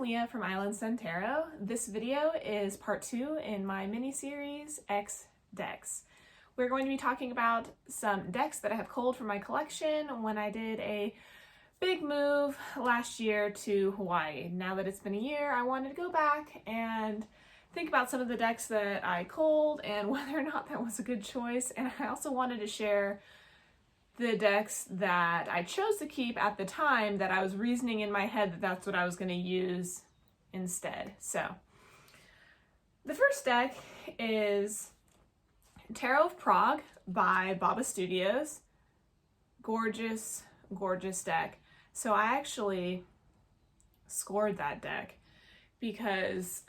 Leah from Island Sun Tarot. This video is part 2 in my mini-series, X Decks. We're going to be talking about some decks that I have culled from my collection when I did a big move last year to Hawaii. Now that it's been a year, I wanted to go back and think about some of the decks that I culled and whether or not that was a good choice. And I also wanted to share the decks that I chose to keep at the time that I was reasoning in my head that that's what I was going to use instead. So the first deck is Tarot of Prague by Baba Studios. Gorgeous, gorgeous deck. So I actually scored that deck because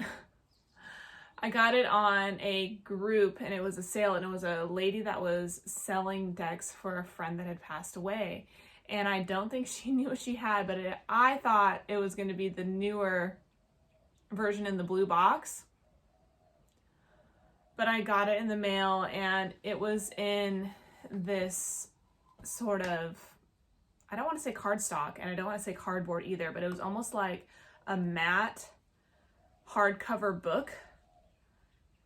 I got it on a group and it was a sale, and it was a lady that was selling decks for a friend that had passed away. And I don't think she knew what she had, but I thought it was going to be the newer version in the blue box. But I got it in the mail and it was in this sort of, I don't want to say cardstock and I don't want to say cardboard either, but it was almost like a matte hardcover book.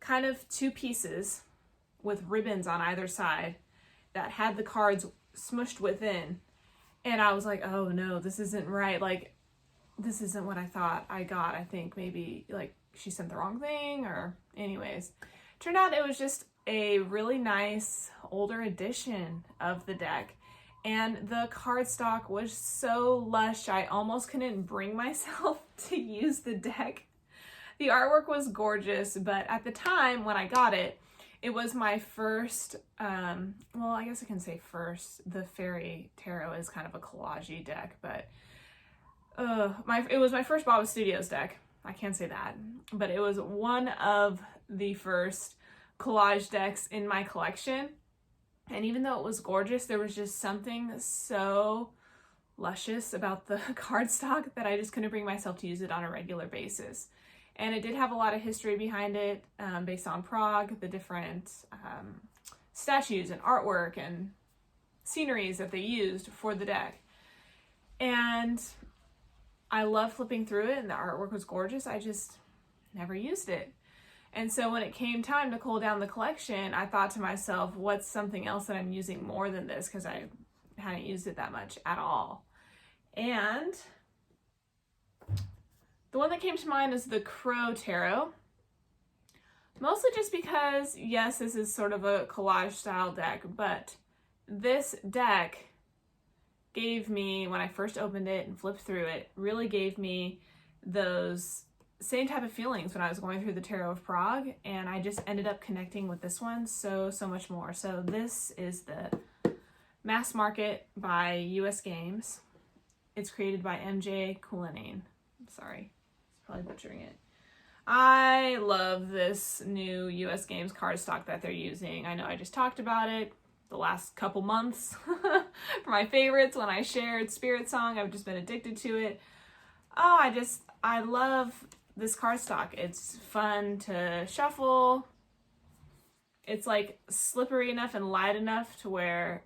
Kind of two pieces with ribbons on either side that had the cards smushed within. And I was like, oh no, this isn't right. Like, this isn't what I thought I got. I think maybe like she sent the wrong thing, or anyways. Turned out it was just a really nice older edition of the deck. And the cardstock was so lush, I almost couldn't bring myself to use the deck. The artwork was gorgeous, but at the time when I got it, it was my first, well, I guess I can say first. The Fairy Tarot is kind of a collage-y deck, but it was my first Baba Studios deck. I can't say that, but it was one of the first collage decks in my collection. And even though it was gorgeous, there was just something so luscious about the cardstock that I just couldn't bring myself to use it on a regular basis. And it did have a lot of history behind it, based on Prague, the different statues and artwork and sceneries that they used for the deck. And I love flipping through it, and the artwork was gorgeous. I just never used it. And so when it came time to cull down the collection, I thought to myself, what's something else that I'm using more than this? Because I hadn't used it that much at all. And the one that came to mind is the Crow Tarot. Mostly just because, yes, this is sort of a collage style deck, but this deck gave me, when I first opened it and flipped through it, really gave me those same type of feelings when I was going through the Tarot of Prague, and I just ended up connecting with this one so much more. So this is the Mass Market by US Games. It's created by MJ Cullinane. Sorry. Probably butchering it. I love this new US Games cardstock that they're using. I know I just talked about it the last couple months for my favorites when I shared Spirit Song. I've just been addicted to it. Oh, I love this cardstock. It's fun to shuffle. It's like slippery enough and light enough to where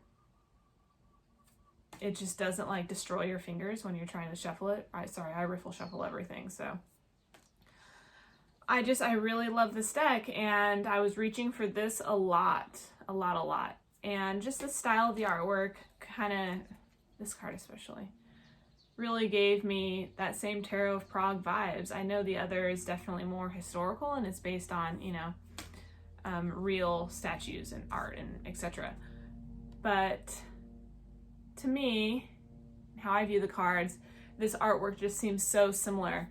it just doesn't like destroy your fingers when you're trying to shuffle it. I riffle shuffle everything, so. I really love this deck, and I was reaching for this a lot. And just the style of the artwork, this card especially, really gave me that same Tarot of Prague vibes. I know the other is definitely more historical, and it's based on, real statues and art and etc. But to me, how I view the cards, this artwork just seems so similar.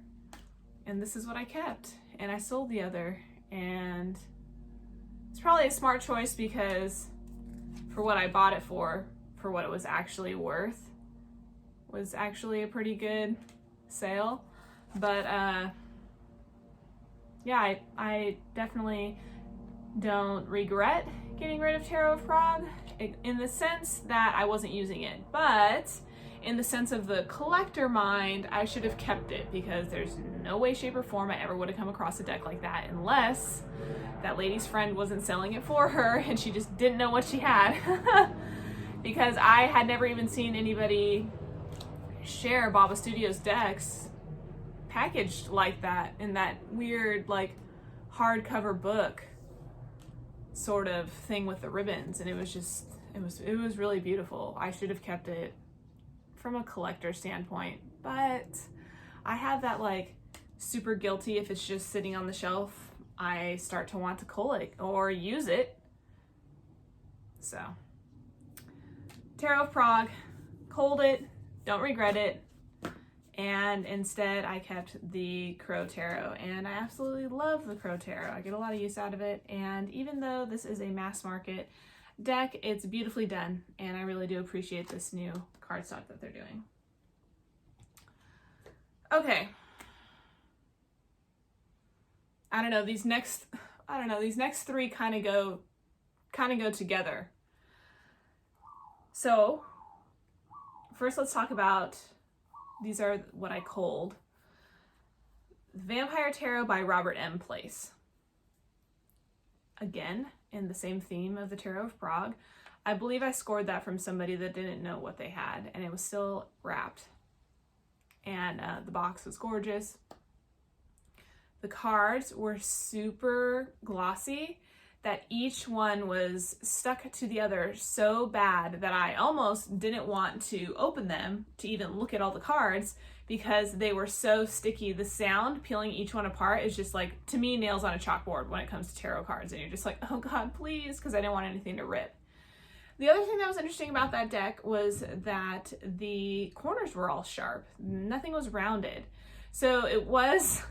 And this is what I kept. And I sold the other. And it's probably a smart choice because for what I bought it for what it was actually worth, was actually a pretty good sale. But yeah, I definitely don't regret getting rid of Tarot of Prague in the sense that I wasn't using it, but in the sense of the collector mind, I should have kept it, because there's no way, shape, or form I ever would have come across a deck like that unless that lady's friend wasn't selling it for her and she just didn't know what she had. Because I had never even seen anybody share Baba Studios decks packaged like that in that weird like hardcover book sort of thing with the ribbons, and it was really beautiful. I should have kept it from a collector standpoint, but I have that like super guilty if it's just sitting on the shelf, I start to want to cull it or use it. So Tarot of Prague, culled it, don't regret it, and instead I kept the Crow Tarot, and I absolutely love the Crow Tarot. I get a lot of use out of it, and even though this is a mass market deck, it's beautifully done, and I really do appreciate this new cardstock that they're doing. Okay. I don't know, these next three kind of go together. So first let's talk about, these are what I culled. Vampire Tarot by Robert M. Place. Again, in the same theme of the Tarot of Prague. I believe I scored that from somebody that didn't know what they had, and it was still wrapped. And the box was gorgeous. The cards were super glossy that each one was stuck to the other so bad that I almost didn't want to open them to even look at all the cards because they were so sticky. The sound peeling each one apart is just like, to me, nails on a chalkboard when it comes to tarot cards, and you're just like, oh God, please, because I didn't want anything to rip. The other thing that was interesting about that deck was that the corners were all sharp. Nothing was rounded. So it was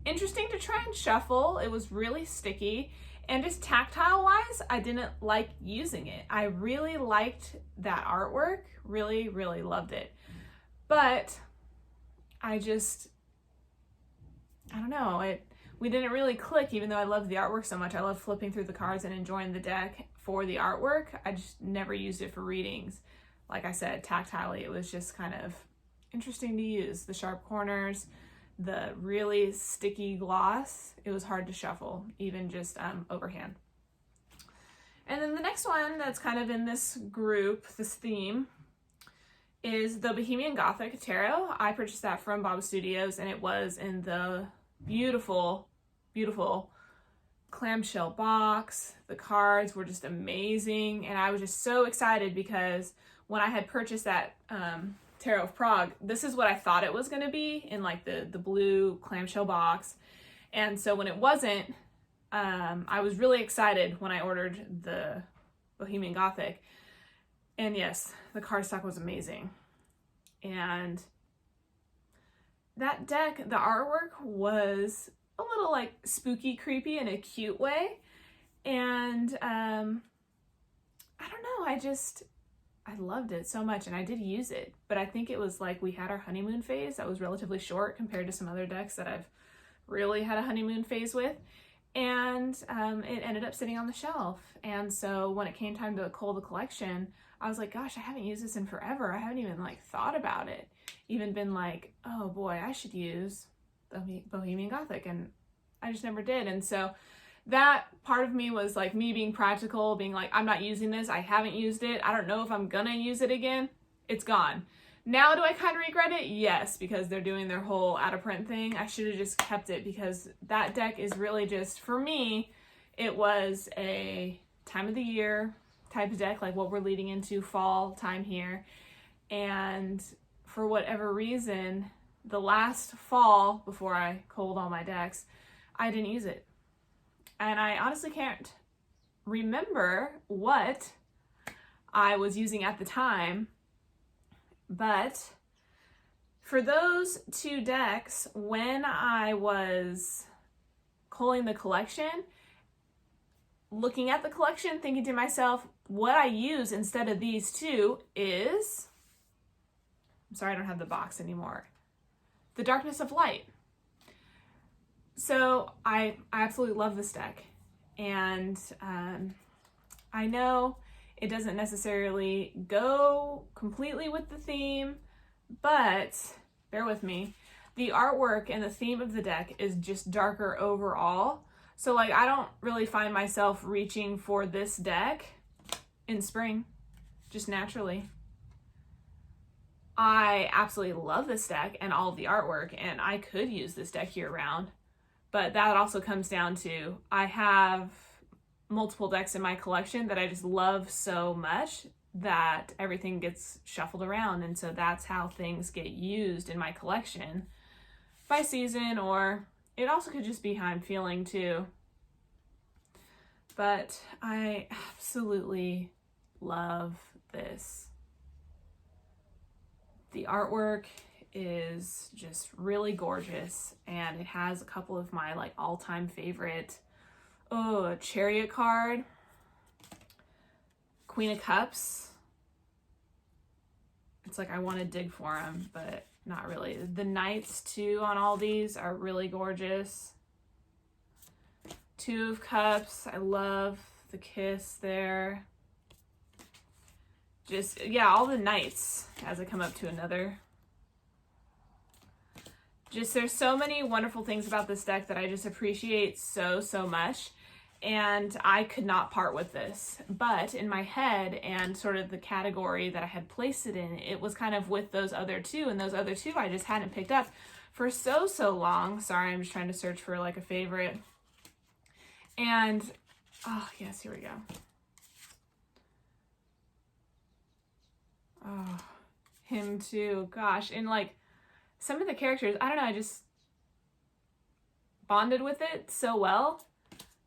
interesting to try and shuffle. It was really sticky. And just tactile wise, I didn't like using it. I really liked that artwork. Really, really loved it. But I don't know. We didn't really click, even though I loved the artwork so much. I love flipping through the cards and enjoying the deck for the artwork. I just never used it for readings. Like I said, tactilely, it was just kind of interesting to use. The sharp corners, the really sticky gloss, it was hard to shuffle, even just overhand. And then the next one that's kind of in this group, this theme, is the Bohemian Gothic Tarot. I purchased that from Bob Studios, and it was in the beautiful, beautiful clamshell box. The cards were just amazing, and I was just so excited because when I had purchased that Tarot of Prague, this is what I thought it was going to be in like the blue clamshell box. And so when it wasn't, I was really excited when I ordered the Bohemian Gothic. And yes, the cardstock was amazing. And that deck, the artwork was a little like spooky, creepy in a cute way. And I don't know, I loved it so much, and I did use it, but I think it was like we had our honeymoon phase that was relatively short compared to some other decks that I've really had a honeymoon phase with, and it ended up sitting on the shelf. And so when it came time to cull the collection, I was like, gosh, I haven't used this in forever. I haven't even like thought about it, even been like, oh boy, I should use the Bohemian Gothic, and I just never did. And so that part of me was like me being practical, being like, I'm not using this. I haven't used it. I don't know if I'm gonna use it again. It's gone. Now, do I kind of regret it? Yes, because they're doing their whole out of print thing. I should have just kept it, because that deck is really just, for me, it was a time of the year type of deck, like what we're leading into fall time here. And for whatever reason, the last fall before I culled all my decks, I didn't use it. And I honestly can't remember what I was using at the time, but for those two decks, when I was culling the collection, looking at the collection, thinking to myself, what I use instead of these two is, I'm sorry I don't have the box anymore, The Darkness of Light. So I absolutely love this deck, and I know it doesn't necessarily go completely with the theme, but bear with me. The artwork and the theme of the deck is just darker overall. So like, I don't really find myself reaching for this deck in spring, just naturally. I absolutely love this deck and all of the artwork, and I could use this deck year round. But that also comes down to, I have multiple decks in my collection that I just love so much that everything gets shuffled around. And so that's how things get used in my collection by season, or it also could just be how I'm feeling too. But I absolutely love this. The artwork is just really gorgeous, and it has a couple of my like all-time favorite, a Chariot card, Queen of Cups. It's like I want to dig for them, but not really. The Knights too on all these are really gorgeous. Two of Cups, I love the kiss there. Just, yeah, all the Knights as I come up to another. Just, there's so many wonderful things about this deck that I just appreciate so, so much. And I could not part with this. But in my head and sort of the category that I had placed it in, it was kind of with those other two. And those other two I just hadn't picked up for so, so long. Sorry, I'm just trying to search for like a favorite. And, oh, yes, here we go. Oh, him too. Gosh, and like some of the characters, I don't know, I just bonded with it so well.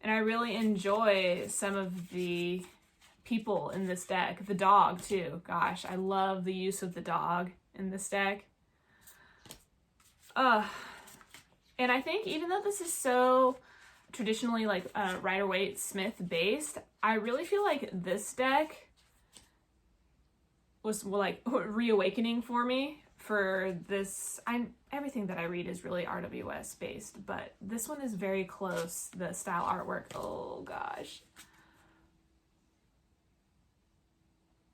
And I really enjoy some of the people in this deck. The dog too. Gosh, I love the use of the dog in this deck. And I think even though this is so traditionally like Rider-Waite Smith based, I really feel like this deck was like reawakening for me for this. Everything that I read is really RWS based, but this one is very close. The style artwork, oh gosh.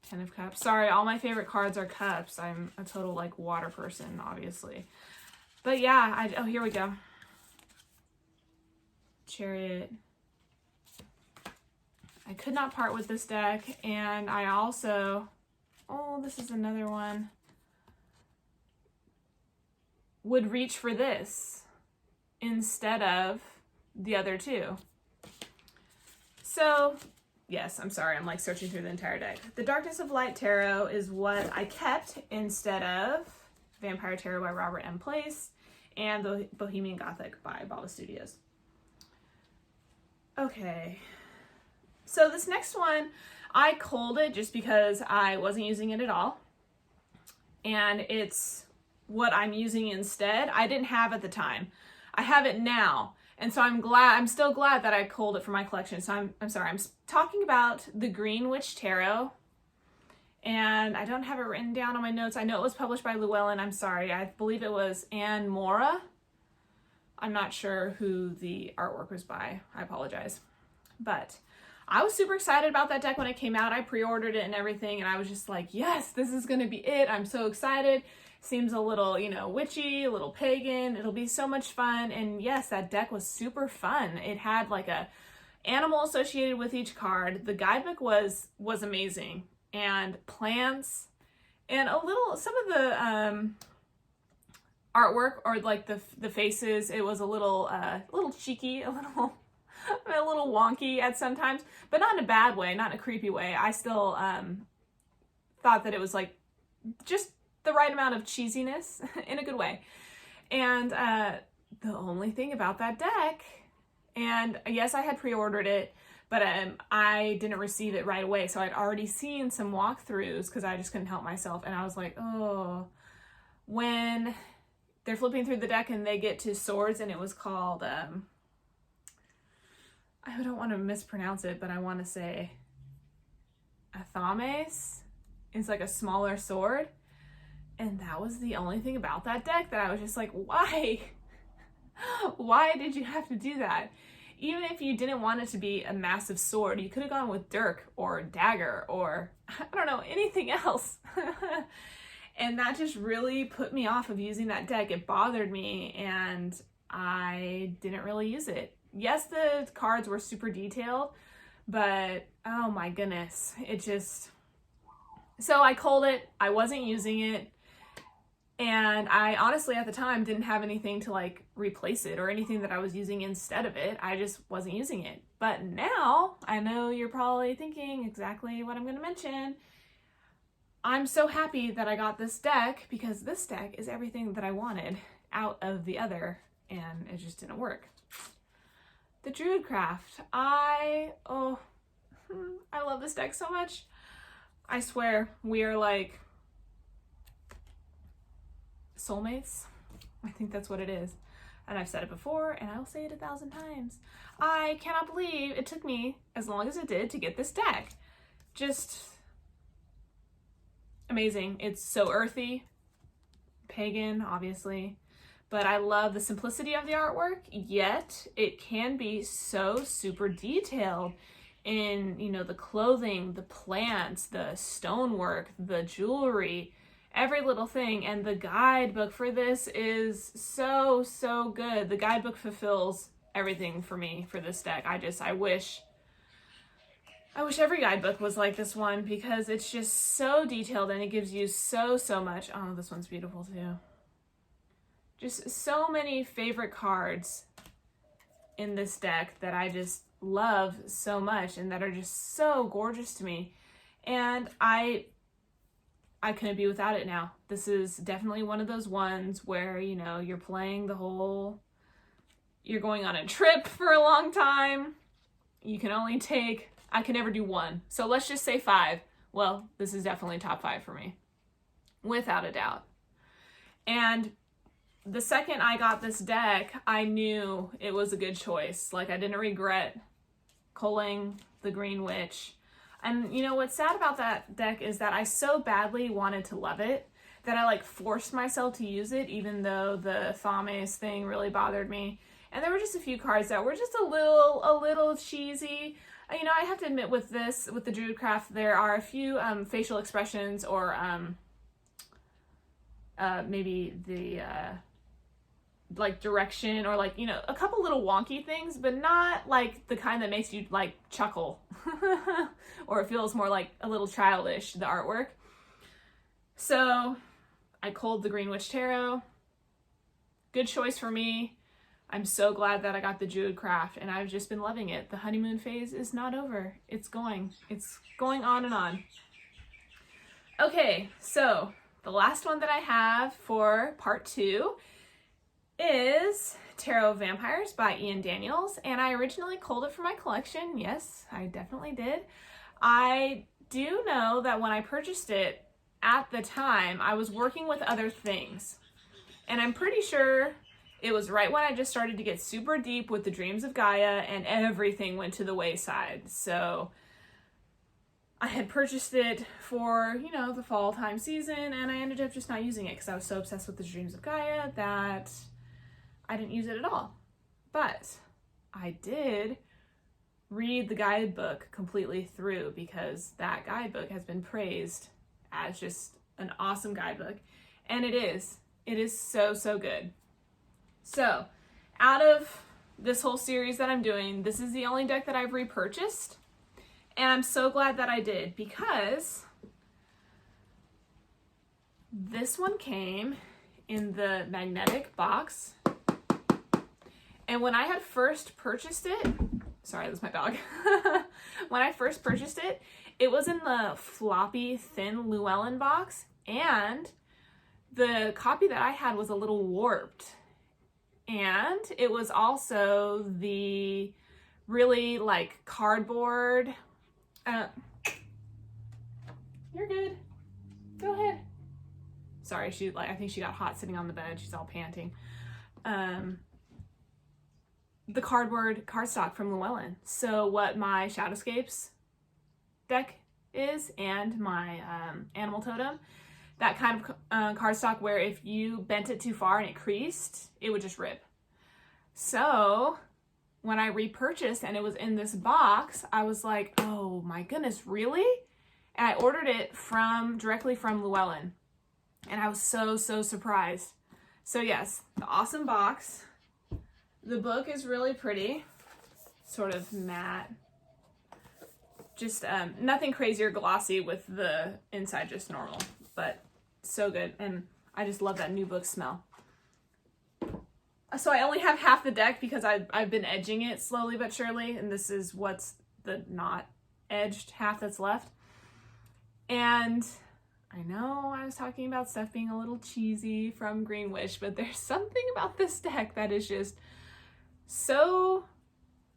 Ten of Cups. Sorry, all my favorite cards are cups. I'm a total like water person, obviously. But yeah, oh, here we go. Chariot. I could not part with this deck, and I also, oh, this is another one, would reach for this instead of the other two. So, yes, I'm sorry, I'm like searching through the entire deck. The Darkness of Light Tarot is what I kept instead of Vampire Tarot by Robert M. Place and the Bohemian Gothic by Baba Studios. Okay, so this next one, I culled it just because I wasn't using it at all. And it's what I'm using instead. I didn't have at the time. I have it now. And so I'm still glad that I culled it for my collection. So I'm sorry, I'm talking about the Green Witch Tarot. And I don't have it written down on my notes. I know it was published by Llewellyn. I'm sorry. I believe it was Anne Mora. I'm not sure who the artwork was by. I apologize. But I was super excited about that deck when it came out. I pre-ordered it and everything, and I was just like, yes, this is going to be it. I'm so excited. Seems a little, witchy, a little pagan. It'll be so much fun. And yes, that deck was super fun. It had like a animal associated with each card. The guidebook was amazing. And plants and some of the artwork, or like the faces, it was a little cheeky, a little wonky at sometimes, but not in a bad way, not in a creepy way. I still thought that it was like just the right amount of cheesiness in a good way. And the only thing about that deck, and yes, I had pre-ordered it, but I didn't receive it right away. So I'd already seen some walkthroughs because I just couldn't help myself. And I was like, oh, when they're flipping through the deck and they get to swords, and it was called, I don't want to mispronounce it, but I want to say Athames. It's like a smaller sword. And that was the only thing about that deck that I was just like, why? Why did you have to do that? Even if you didn't want it to be a massive sword, you could have gone with dirk or dagger or, I don't know, anything else. And that just really put me off of using that deck. It bothered me, and I didn't really use it. Yes, the cards were super detailed, but oh my goodness, it just... So I culled it. I wasn't using it. And I honestly at the time didn't have anything to like replace it or anything that I was using instead of it. I just wasn't using it. But now I know you're probably thinking exactly what I'm going to mention. I'm so happy that I got this deck because this deck is everything that I wanted out of the other, and it just didn't work. The Druidcraft. I love this deck so much. I swear we are like soulmates. I think that's what it is. And I've said it before, and I'll say it 1,000 times. I cannot believe it took me as long as it did to get this deck. Just amazing. It's so earthy, pagan, obviously, but I love the simplicity of the artwork, yet it can be so super detailed in, you know, the clothing, the plants, the stonework, the jewelry, every little thing. And the guidebook for this is so, so good. The guidebook fulfills everything for me for this deck. I wish every guidebook was like this one because it's just so detailed and it gives you so, so much. Oh, this one's beautiful too. Just so many favorite cards in this deck that I just love so much and that are just so gorgeous to me. And I couldn't be without it now. This is definitely one of those ones where, you know, you're playing you're going on a trip for a long time. You can only take, I can never do one. So let's just say 5. Well, this is definitely top 5 for me, without a doubt. And the second I got this deck, I knew it was a good choice. Like, I didn't regret culling the Green Witch. And you know what's sad about that deck is that I so badly wanted to love it that I like forced myself to use it, even though the Thames thing really bothered me. And there were just a few cards that were just a little cheesy. You know, I have to admit with the Druidcraft, there are a few facial expressions or maybe the like direction or like, you know, a couple little wonky things, but not like the kind that makes you like chuckle or it feels more like a little childish, the artwork. So I culled the Green Witch Tarot. Good choice for me. I'm so glad that I got the Druidcraft and I've just been loving it. The honeymoon phase is not over. It's going on and on. Okay, so the last one that I have for part 2 is Tarot of Vampires by Ian Daniels, and I originally culled it for my collection. Yes, I definitely did. I do know that when I purchased it at the time, I was working with other things, and I'm pretty sure it was right when I just started to get super deep with the Dreams of Gaia and everything went to the wayside. So I had purchased it for, you know, the fall time season, and I ended up just not using it because I was so obsessed with the Dreams of Gaia that I didn't use it at all. But I did read the guidebook completely through because that guidebook has been praised as just an awesome guidebook. And it is so, so good. So out of this whole series that I'm doing, this is the only deck that I've repurchased. And I'm so glad that I did because this one came in the magnetic box. And when I had first purchased it, sorry, that's my dog. When I first purchased it, it was in the floppy, thin Llewellyn box, and the copy that I had was a little warped. And it was also the really like cardboard. You're good. Go ahead. Sorry, I think she got hot sitting on the bed. She's all panting. The cardstock from Llewellyn. So what my Shadowscapes deck is and my Animal Totem, that kind of cardstock where if you bent it too far and it creased, it would just rip. So when I repurchased and it was in this box, I was like, oh my goodness, really? And I ordered it directly from Llewellyn. And I was so, so surprised. So yes, the awesome box. The book is really pretty, sort of matte, just nothing crazy or glossy with the inside, just normal, but so good. And I just love that new book smell. So I only have half the deck because I've been edging it slowly but surely, and this is what's the not edged half that's left. And I know I was talking about stuff being a little cheesy from Greenwich, but there's something about this deck that is just so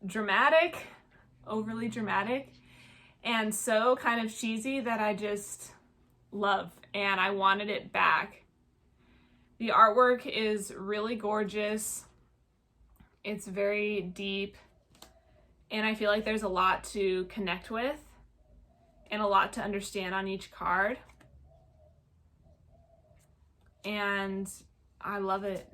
dramatic, overly dramatic, and so kind of cheesy that I just love, and I wanted it back. The artwork is really gorgeous. It's very deep, and I feel like there's a lot to connect with and a lot to understand on each card. And I love it.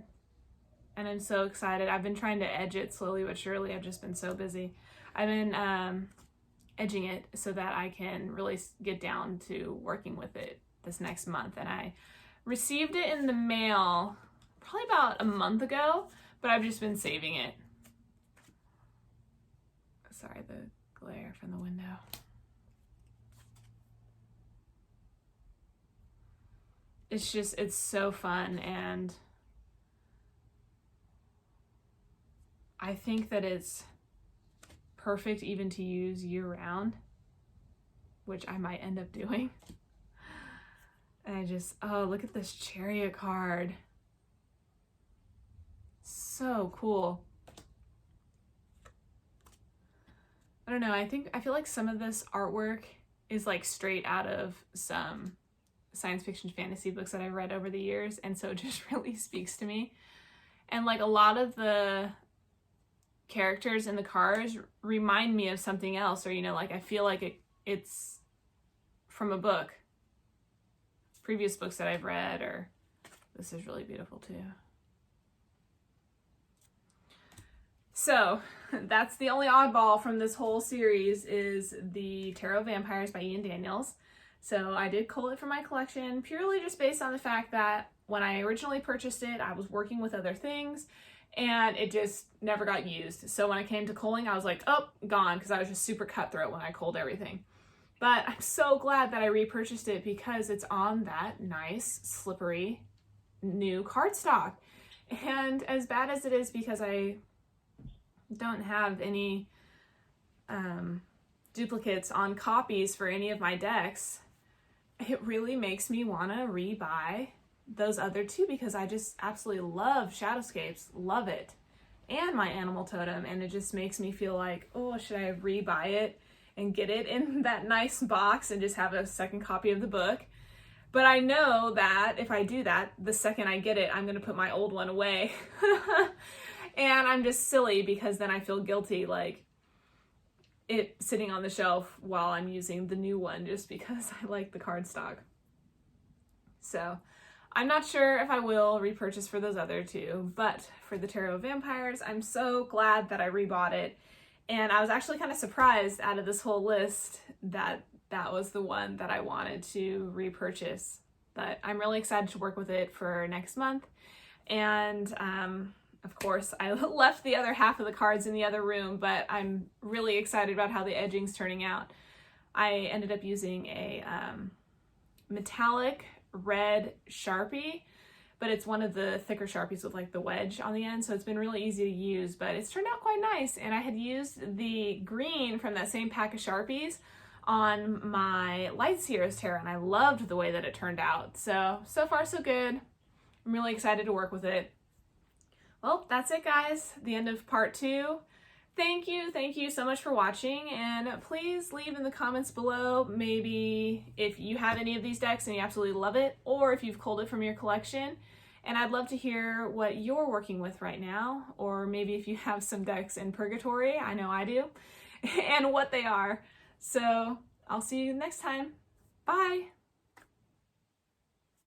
And I'm so excited. I've been trying to edge it slowly but surely. I've just been so busy. I've been edging it so that I can really get down to working with it this next month. And I received it in the mail probably about a month ago, but I've just been saving it. Sorry, the glare from the window. It's so fun, and I think that it's perfect even to use year-round, which I might end up doing. And oh, look at this Chariot card. So cool. I don't know, I feel like some of this artwork is like straight out of some science fiction fantasy books that I've read over the years, and so it just really speaks to me. And like a lot of the characters in the cards remind me of something else, or like I feel like it's from a book, previous books that I've read. Or this is really beautiful too. So that's the only oddball from this whole series, is the Tarot Vampires by Ian Daniels. So I did cull it for my collection purely just based on the fact that when I originally purchased it, I was working with other things and it just never got used. So when I came to culling, I was like, oh, gone, because I was just super cutthroat when I culled everything. But I'm so glad that I repurchased it because it's on that nice, slippery, new cardstock. And as bad as it is because I don't have any duplicates on copies for any of my decks, it really makes me want to rebuy those other two because I just absolutely love Shadowscapes, love it, and my Animal Totem, and it just makes me feel like, oh, should I rebuy it and get it in that nice box and just have a second copy of the book? But I know that if I do that, the second I get it, I'm going to put my old one away. And I'm just silly because then I feel guilty, like it sitting on the shelf while I'm using the new one just because I like the cardstock. So I'm not sure if I will repurchase for those other two, but for the Tarot Vampires, I'm so glad that I rebought it. And I was actually kind of surprised out of this whole list that that was the one that I wanted to repurchase. But I'm really excited to work with it for next month. And of course, I left the other half of the cards in the other room, but I'm really excited about how the edging's turning out. I ended up using a metallic red Sharpie, but it's one of the thicker Sharpies with like the wedge on the end, so it's been really easy to use, but it's turned out quite nice. And I had used the green from that same pack of Sharpies on my Light Seers Tarot, and I loved the way that it turned out. So far so good. I'm really excited to work with it. Well, that's it, guys. The end of part 2. Thank you so much for watching, and please leave in the comments below maybe if you have any of these decks and you absolutely love it, or if you've culled it from your collection. And I'd love to hear what you're working with right now, or maybe if you have some decks in purgatory, I know I do, and what they are. So I'll see you next time. Bye!